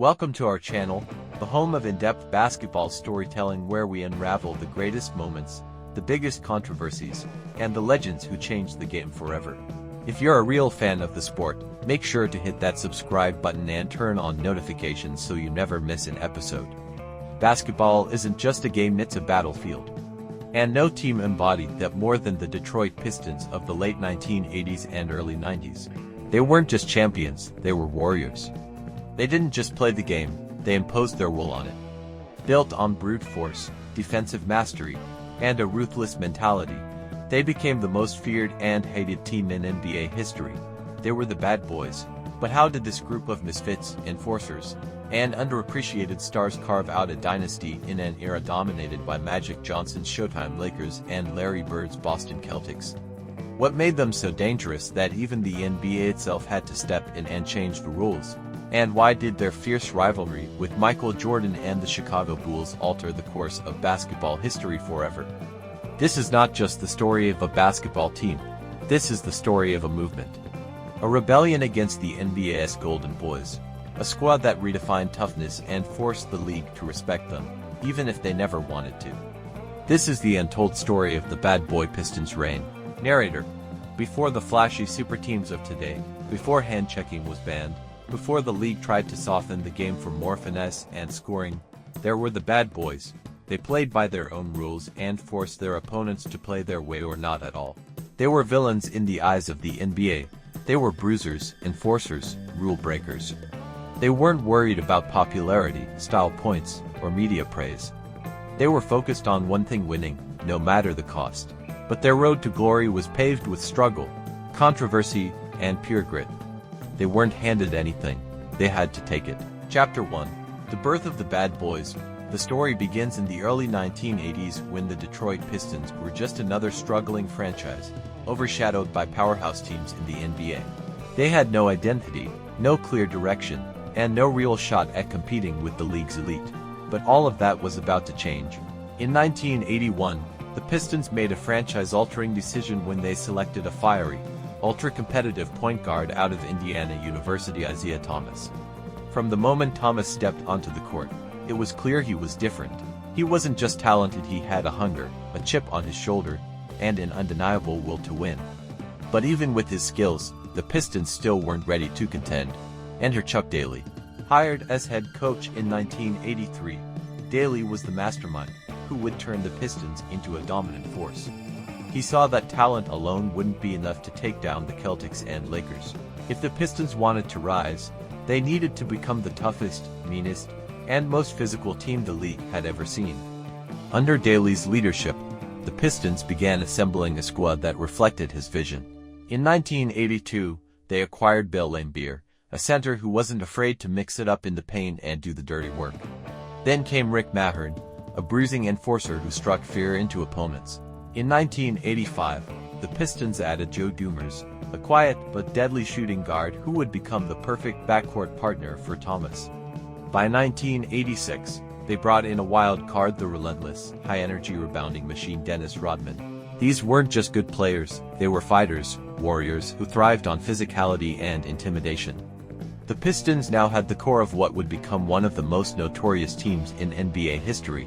Welcome to our channel, the home of in-depth basketball storytelling where we unravel the greatest moments, the biggest controversies, and the legends who changed the game forever. If you're a real fan of the sport, make sure to hit that subscribe button and turn on notifications so you never miss an episode. Basketball isn't just a game, it's a battlefield. And no team embodied that more than the Detroit Pistons of the late 1980s and early 90s. They weren't just champions, they were warriors. They didn't just play the game, they imposed their will on it. Built on brute force, defensive mastery, and a ruthless mentality, they became the most feared and hated team in NBA history. They were the bad boys. But how did this group of misfits, enforcers, and underappreciated stars carve out a dynasty in an era dominated by Magic Johnson's Showtime Lakers and Larry Bird's Boston Celtics? What made them so dangerous that even the NBA itself had to step in and change the rules? And why did their fierce rivalry with Michael Jordan and the Chicago Bulls alter the course of basketball history forever? This is not just the story of a basketball team. This is the story of a movement. A rebellion against the NBA's Golden Boys. A squad that redefined toughness and forced the league to respect them, even if they never wanted to. This is the untold story of the bad boy Pistons' reign. Narrator. Before the flashy super teams of today, before hand-checking was banned, before the league tried to soften the game for more finesse and scoring, there were the bad boys. They played by their own rules and forced their opponents to play their way or not at all. They were villains in the eyes of the NBA. They were bruisers, enforcers, rule breakers. They weren't worried about popularity, style points, or media praise. They were focused on one thing: winning, no matter the cost. But their road to glory was paved with struggle, controversy, and pure grit. They weren't handed anything, they had to take it. Chapter 1. The Birth of the Bad Boys. The story begins in the early 1980s when the Detroit Pistons were just another struggling franchise, overshadowed by powerhouse teams in the NBA. They had no identity, no clear direction, and no real shot at competing with the league's elite. But all of that was about to change. In 1981, the Pistons made a franchise-altering decision when they selected a fiery, ultra-competitive point guard out of Indiana University, Isiah Thomas. From the moment Thomas stepped onto the court, it was clear he was different. He wasn't just talented, he had a hunger, a chip on his shoulder, and an undeniable will to win. But even with his skills, the Pistons still weren't ready to contend. Enter Chuck Daly. Hired as head coach in 1983, Daly was the mastermind who would turn the Pistons into a dominant force. He saw that talent alone wouldn't be enough to take down the Celtics and Lakers. If the Pistons wanted to rise, they needed to become the toughest, meanest, and most physical team the league had ever seen. Under Daly's leadership, the Pistons began assembling a squad that reflected his vision. In 1982, they acquired Bill Laimbeer, a center who wasn't afraid to mix it up in the paint and do the dirty work. Then came Rick Mahern, a bruising enforcer who struck fear into opponents. In 1985, the Pistons added Joe Dumars, a quiet but deadly shooting guard who would become the perfect backcourt partner for Thomas. By 1986, they brought in a wild card, the relentless, high-energy rebounding machine Dennis Rodman. These weren't just good players, they were fighters, warriors who thrived on physicality and intimidation. The Pistons now had the core of what would become one of the most notorious teams in NBA history.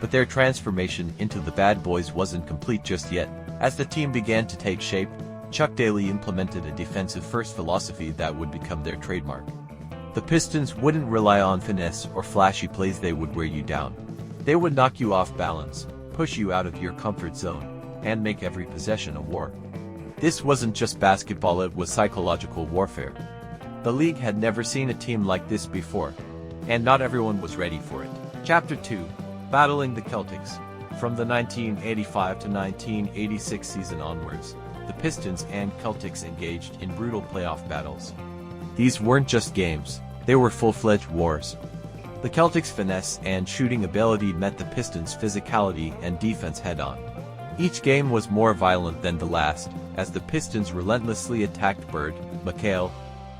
But their transformation into the bad boys wasn't complete just yet. As the team began to take shape, Chuck Daly implemented a defensive-first philosophy that would become their trademark. The Pistons wouldn't rely on finesse or flashy plays, they would wear you down. They would knock you off balance, push you out of your comfort zone, and make every possession a war. This wasn't just basketball, it was psychological warfare. The league had never seen a team like this before, and not everyone was ready for it. Chapter 2. Battling the Celtics. From the 1985 to 1986 season onwards, the Pistons and Celtics engaged in brutal playoff battles. These weren't just games, they were full-fledged wars. The Celtics' finesse and shooting ability met the Pistons' physicality and defense head-on. Each game was more violent than the last, as the Pistons relentlessly attacked Bird, McHale,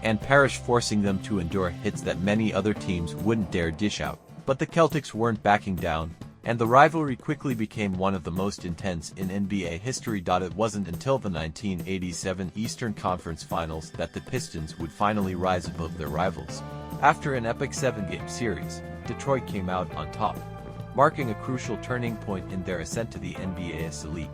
and Parrish, forcing them to endure hits that many other teams wouldn't dare dish out. But the Celtics weren't backing down, and the rivalry quickly became one of the most intense in NBA history. It wasn't until the 1987 Eastern Conference Finals that the Pistons would finally rise above their rivals. After an epic 7-game series, Detroit came out on top, marking a crucial turning point in their ascent to the NBA's elite.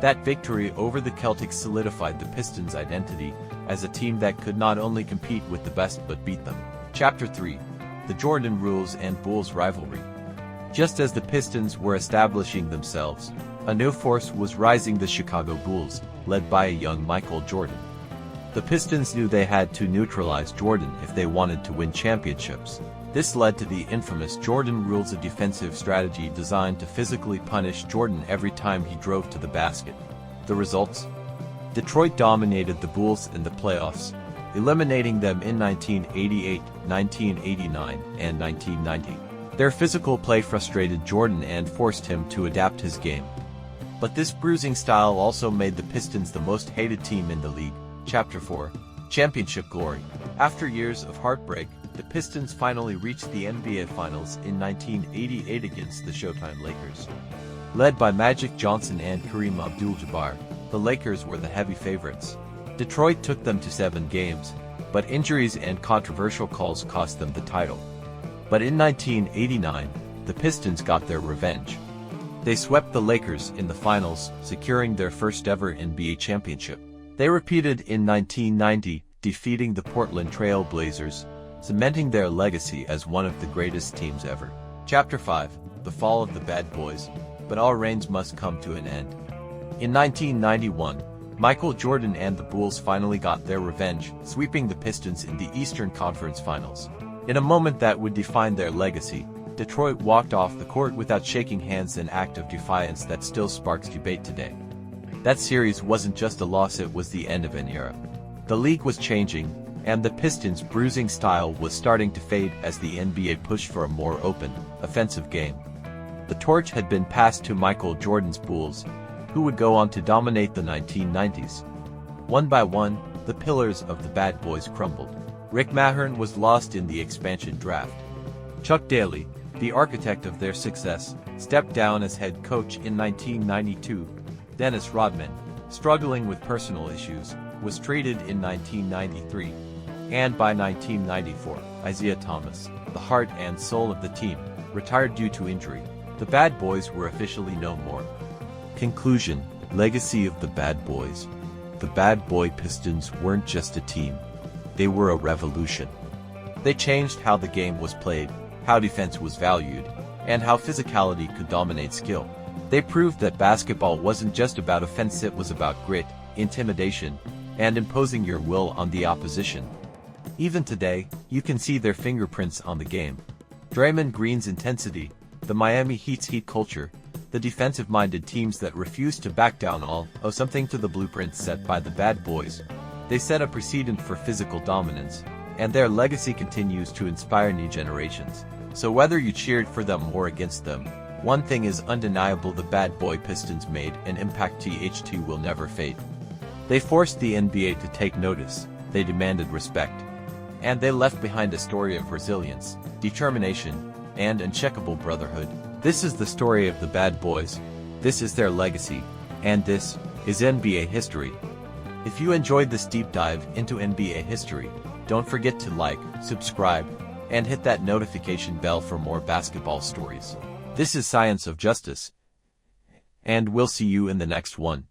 That victory over the Celtics solidified the Pistons' identity as a team that could not only compete with the best but beat them. Chapter 3: The Jordan Rules and Bulls Rivalry. Just as the Pistons were establishing themselves, a new force was rising: the Chicago Bulls, led by a young Michael Jordan. The Pistons knew they had to neutralize Jordan if they wanted to win championships. This led to the infamous Jordan Rules, a defensive strategy designed to physically punish Jordan every time he drove to the basket. The results? Detroit dominated the Bulls in the playoffs, eliminating them in 1988, 1989, and 1990. Their physical play frustrated Jordan and forced him to adapt his game. But this bruising style also made the Pistons the most hated team in the league. Chapter 4: Championship Glory. After years of heartbreak, the Pistons finally reached the NBA Finals in 1988 against the Showtime Lakers. Led by Magic Johnson and Kareem Abdul-Jabbar, the Lakers were the heavy favorites. Detroit took them to 7 games, but injuries and controversial calls cost them the title. But in 1989, the Pistons got their revenge. They swept the Lakers in the finals, securing their first ever NBA championship. They repeated in 1990, defeating the Portland Trail Blazers, cementing their legacy as one of the greatest teams ever. Chapter 5: The Fall of the Bad Boys. But all reigns must come to an end. In 1991, Michael Jordan and the Bulls finally got their revenge, sweeping the Pistons in the Eastern Conference Finals. In a moment that would define their legacy, Detroit walked off the court without shaking hands, an act of defiance that still sparks debate today. That series wasn't just a loss, it was the end of an era. The league was changing, and the Pistons' bruising style was starting to fade as the NBA pushed for a more open, offensive game. The torch had been passed to Michael Jordan's Bulls, who would go on to dominate the 1990s. One by one, the pillars of the Bad Boys crumbled. Rick Mahorn was lost in the expansion draft. Chuck Daly, the architect of their success, stepped down as head coach in 1992. Dennis Rodman, struggling with personal issues, was traded in 1993. And by 1994, Isiah Thomas, the heart and soul of the team, retired due to injury. The Bad Boys were officially no more. Conclusion: Legacy of the Bad Boys. The Bad Boy Pistons weren't just a team. They were a revolution. They changed how the game was played, how defense was valued, and how physicality could dominate skill. They proved that basketball wasn't just about offense, it was about grit, intimidation, and imposing your will on the opposition. Even today, you can see their fingerprints on the game. Draymond Green's intensity, the Miami Heat's heat culture, the defensive-minded teams that refused to back down, all owe something to the blueprint set by the Bad Boys. They set a precedent for physical dominance, and their legacy continues to inspire new generations. So whether you cheered for them or against them, one thing is undeniable: the Bad Boy Pistons made an impact THT will never fade. They forced the NBA to take notice, they demanded respect, and they left behind a story of resilience, determination, and uncheckable brotherhood. This is the story of the Bad Boys, this is their legacy, and this is NBA history. If you enjoyed this deep dive into NBA history, don't forget to like, subscribe, and hit that notification bell for more basketball stories. This is Science of Justice, and we'll see you in the next one.